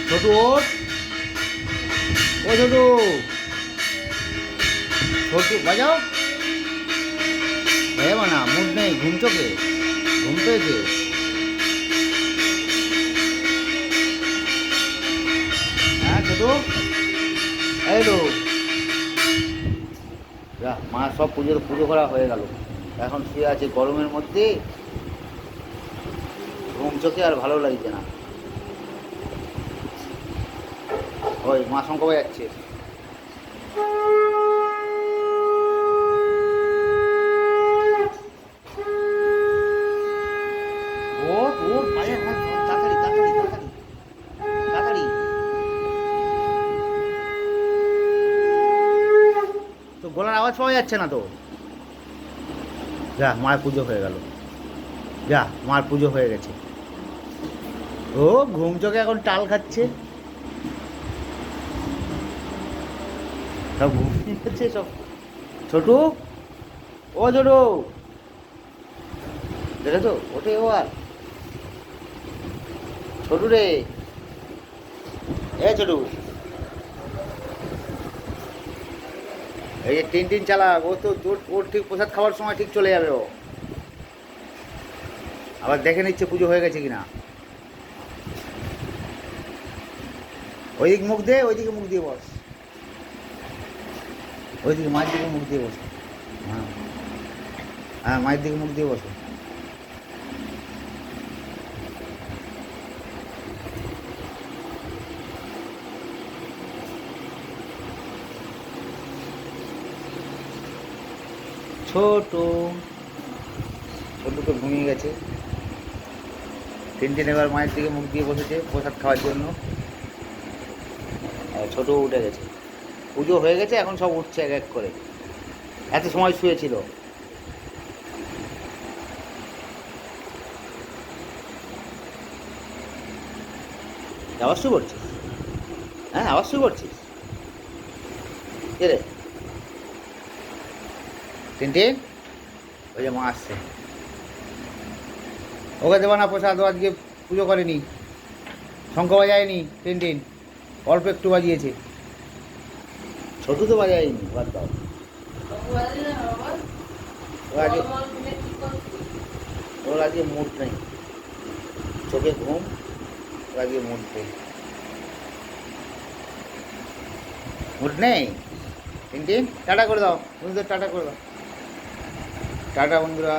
ছোটু ওঠ, ও ছোটু, ছোটু বাজাও। বাজাবো না, মুড নেই, ঘুম চোখে, ঘুম পেয়েছে। হ্যাঁ ছোটু, এই তো যা, মা সব পুজো পুজো করা হয়ে গেল। এখন শুয়ে আছে গরমের মধ্যে, ঘুম চোখে আর ভালো লাগছে না। ওই মা শঙ্কর যাচ্ছে। ওঠ ওঠ, পায়ে হাত ধর, তাড়াতাড়ি তাড়াতাড়ি তাড়াতাড়ি তাড়াতাড়ি। তো গলার আওয়াজ পাওয়া যাচ্ছে না তো। যা, মার পুজো হয়ে গেল। যা, মার পুজো হয়ে গেছে। ও ঘুম চোখে এখন টাল খাচ্ছে, সব ঘুমিয়ে যাচ্ছে সব। ছোটু, ও ছোটু, দেখেছো ওঠে ও আর। ছোটু রে, এ ছোটু, এই যে টিন টিন চালা, ও তো ওর ঠিক প্রসাদ খাওয়ার সময় ঠিক চলে যাবে ও। আবার দেখে নিচ্ছে পুজো হয়ে গেছে কিনা। ওইদিকে মুখ দে, ওইদিকে মুখ দিয়ে বস, ওইদিকে মায়ের দিকে মুখ দিয়ে বসো। হ্যাঁ হ্যাঁ, মায়ের দিকে মুখ দিয়ে বসো। ছোট, ছোট তো ঘুমিয়ে গেছে। টিন এবার মায়ের দিকে মুখ দিয়ে বসেছে প্রসাদ খাওয়ার জন্য। আর ছোটও উঠে গেছে, পুজো হয়ে গেছে, এখন সব উঠছে এক এক করে। এত সময় শুয়েছিল। আবার শুয়ে করছিস? হ্যাঁ আবার শুয়ে করছিস? কে রে? টিনটিন, ওই যে মা আসছে। ওকে দেবো না প্রসাদ, ও আজকে পুজো করেনি, শঙ্খ বাজায়নি। টিনটিন অল্প একটু বাজিয়েছে, ছোটু তো বাজায়নি, বাদ দাও। ও আজকে, ওর আজকে মুড নেই, চোখে ঘুম, ওর আজকে মুড নেই, মুড নেই। টিনটিন টাটা করে দাও বন্ধুদের, টাটা করে দাও। টাটা বন্ধুরা।